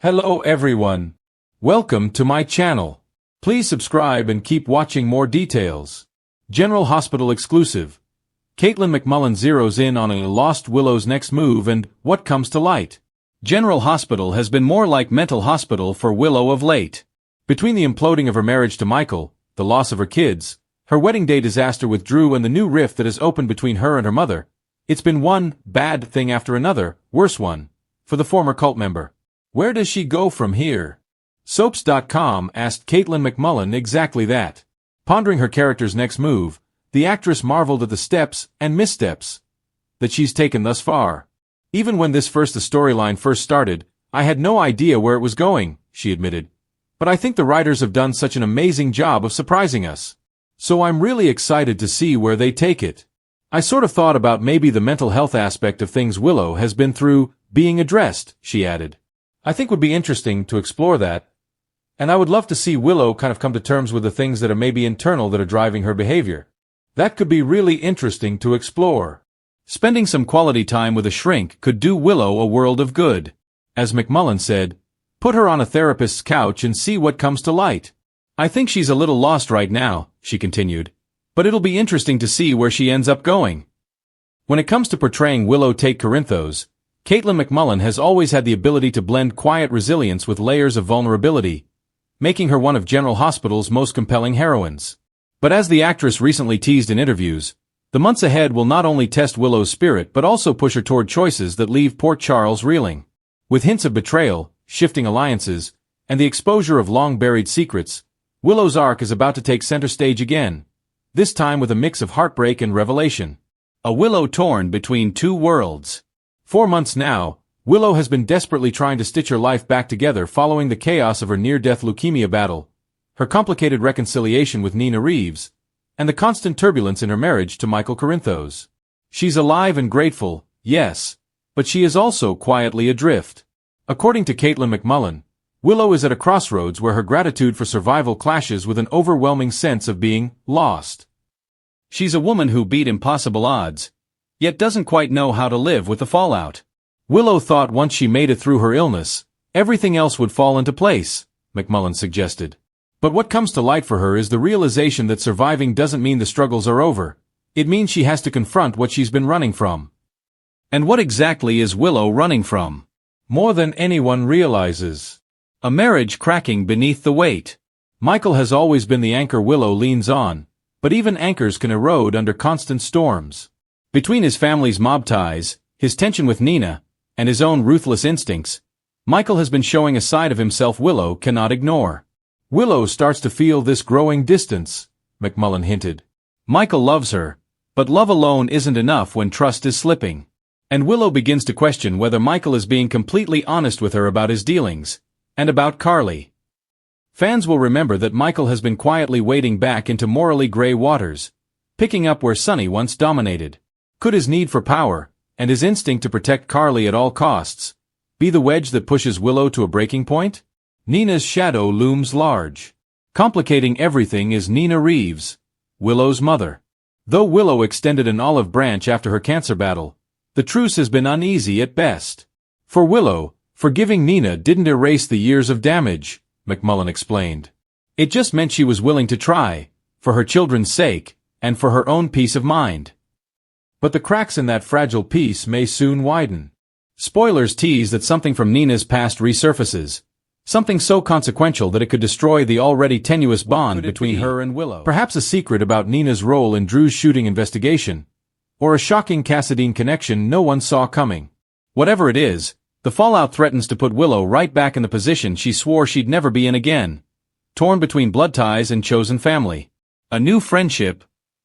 Hello everyone. Welcome to my channel. Please subscribe and keep watching more details. General Hospital exclusive. Katelyn MacMullen zeroes in on a lost Willow's next move and what comes to light. General Hospital has been more like mental hospital for Willow of late. Between the imploding of her marriage to Michael, the loss of her kids, her wedding day disaster with Drew and the new rift that has opened between her and her mother, it's been one bad thing after another, worse one, for the former cult member. Where does she go from here? Soaps.com asked Katelyn MacMullen exactly that. Pondering her character's next move, the actress marveled at the steps and missteps that she's taken thus far. Even when the storyline first started, I had no idea where it was going, she admitted. But I think the writers have done such an amazing job of surprising us. So I'm really excited to see where they take it. I sort of thought about maybe the mental health aspect of things Willow has been through being addressed, she added. I think would be interesting to explore that. And I would love to see Willow kind of come to terms with the things that are maybe internal that are driving her behavior. That could be really interesting to explore. Spending some quality time with a shrink could do Willow a world of good. As MacMullen said, put her on a therapist's couch and see what comes to light. I think she's a little lost right now, she continued. But it'll be interesting to see where she ends up going. When it comes to portraying Willow Tate Corinthos, Katelyn MacMullen has always had the ability to blend quiet resilience with layers of vulnerability, making her one of General Hospital's most compelling heroines. But as the actress recently teased in interviews, the months ahead will not only test Willow's spirit but also push her toward choices that leave poor Charles reeling. With hints of betrayal, shifting alliances, and the exposure of long-buried secrets, Willow's arc is about to take center stage again, this time with a mix of heartbreak and revelation. A Willow torn between two worlds. 4 months now, Willow has been desperately trying to stitch her life back together following the chaos of her near-death leukemia battle, her complicated reconciliation with Nina Reeves, and the constant turbulence in her marriage to Michael Corinthos. She's alive and grateful, yes, but she is also quietly adrift. According to Katelyn MacMullen, Willow is at a crossroads where her gratitude for survival clashes with an overwhelming sense of being lost. She's a woman who beat impossible odds, yet doesn't quite know how to live with the fallout. Willow thought once she made it through her illness, everything else would fall into place, MacMullen suggested. But what comes to light for her is the realization that surviving doesn't mean the struggles are over. It means she has to confront what she's been running from. And what exactly is Willow running from? More than anyone realizes. A marriage cracking beneath the weight. Michael has always been the anchor Willow leans on, but even anchors can erode under constant storms. Between his family's mob ties, his tension with Nina, and his own ruthless instincts, Michael has been showing a side of himself Willow cannot ignore. Willow starts to feel this growing distance, MacMullen hinted. Michael loves her, but love alone isn't enough when trust is slipping. And Willow begins to question whether Michael is being completely honest with her about his dealings, and about Carly. Fans will remember that Michael has been quietly wading back into morally gray waters, picking up where Sonny once dominated. Could his need for power, and his instinct to protect Carly at all costs, be the wedge that pushes Willow to a breaking point? Nina's shadow looms large. Complicating everything is Nina Reeves, Willow's mother. Though Willow extended an olive branch after her cancer battle, the truce has been uneasy at best. For Willow, forgiving Nina didn't erase the years of damage, MacMullen explained. It just meant she was willing to try, for her children's sake, and for her own peace of mind. But the cracks in that fragile peace may soon widen. Spoilers tease that something from Nina's past resurfaces, something so consequential that it could destroy the already tenuous bond between her and Willow. Perhaps a secret about Nina's role in Drew's shooting investigation, or a shocking Cassadine connection no one saw coming. Whatever it is, the fallout threatens to put Willow right back in the position she swore she'd never be in again, torn between blood ties and chosen family. A new friendship,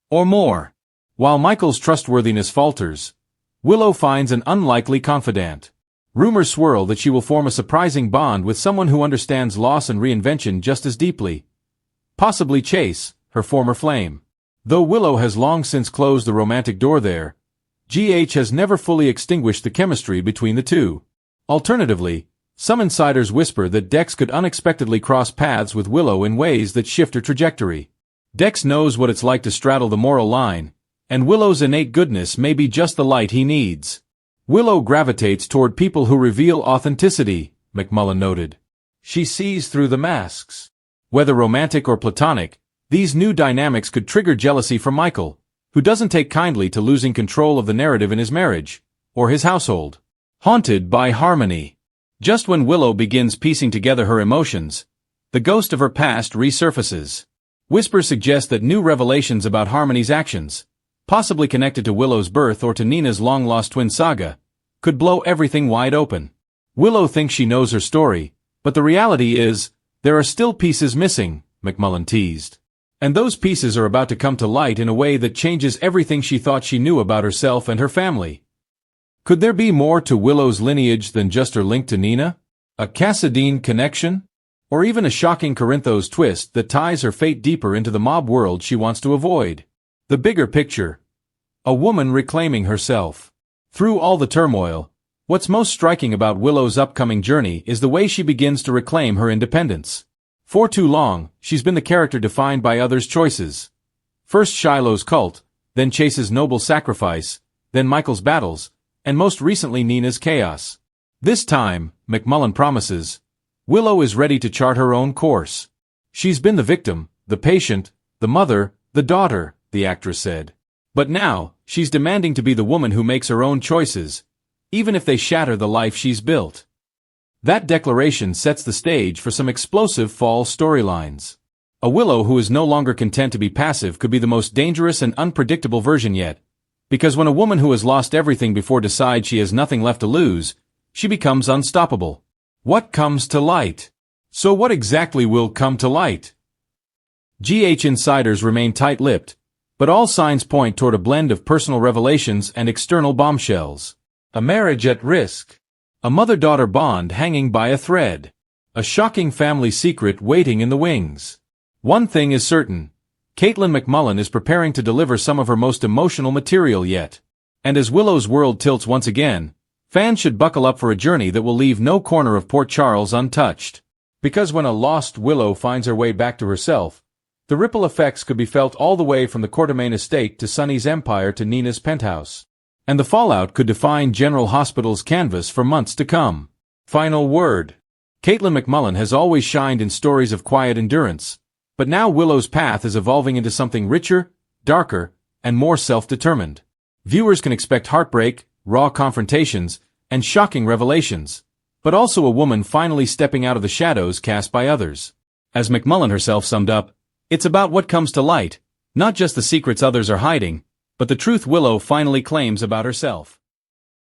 or more. While Michael's trustworthiness falters, Willow finds an unlikely confidant. Rumors swirl that she will form a surprising bond with someone who understands loss and reinvention just as deeply. Possibly Chase, her former flame. Though Willow has long since closed the romantic door there, GH has never fully extinguished the chemistry between the two. Alternatively, some insiders whisper that Dex could unexpectedly cross paths with Willow in ways that shift her trajectory. Dex knows what it's like to straddle the moral line, and Willow's innate goodness may be just the light he needs. Willow gravitates toward people who reveal authenticity, MacMullen noted. She sees through the masks. Whether romantic or platonic, these new dynamics could trigger jealousy from Michael, who doesn't take kindly to losing control of the narrative in his marriage, or his household. Haunted by harmony. Just when Willow begins piecing together her emotions, the ghost of her past resurfaces. Whispers suggest that new revelations about Harmony's actions, possibly connected to Willow's birth or to Nina's long-lost twin saga, could blow everything wide open. Willow thinks she knows her story, but the reality is, there are still pieces missing, MacMullen teased. And those pieces are about to come to light in a way that changes everything she thought she knew about herself and her family. Could there be more to Willow's lineage than just her link to Nina? A Cassadine connection? Or even a shocking Corinthos twist that ties her fate deeper into the mob world she wants to avoid? The bigger picture. A woman reclaiming herself. Through all the turmoil, what's most striking about Willow's upcoming journey is the way she begins to reclaim her independence. For too long, she's been the character defined by others' choices. First Shiloh's cult, then Chase's noble sacrifice, then Michael's battles, and most recently Nina's chaos. This time, MacMullen promises, Willow is ready to chart her own course. She's been the victim, the patient, the mother, the daughter, the actress said. But now, she's demanding to be the woman who makes her own choices, even if they shatter the life she's built. That declaration sets the stage for some explosive fall storylines. A Willow who is no longer content to be passive could be the most dangerous and unpredictable version yet, because when a woman who has lost everything before decides she has nothing left to lose, she becomes unstoppable. What comes to light? So what exactly will come to light? GH insiders remain tight-lipped, but all signs point toward a blend of personal revelations and external bombshells. A marriage at risk. A mother-daughter bond hanging by a thread. A shocking family secret waiting in the wings. One thing is certain. Katelyn MacMullen is preparing to deliver some of her most emotional material yet. And as Willow's world tilts once again, fans should buckle up for a journey that will leave no corner of Port Charles untouched. Because when a lost Willow finds her way back to herself, the ripple effects could be felt all the way from the Quartermain estate to Sunny's empire to Nina's penthouse. And the fallout could define General Hospital's canvas for months to come. Final word. Katelyn MacMullen has always shined in stories of quiet endurance, but now Willow's path is evolving into something richer, darker, and more self-determined. Viewers can expect heartbreak, raw confrontations, and shocking revelations, but also a woman finally stepping out of the shadows cast by others. As MacMullen herself summed up, it's about what comes to light, not just the secrets others are hiding, but the truth Willow finally claims about herself.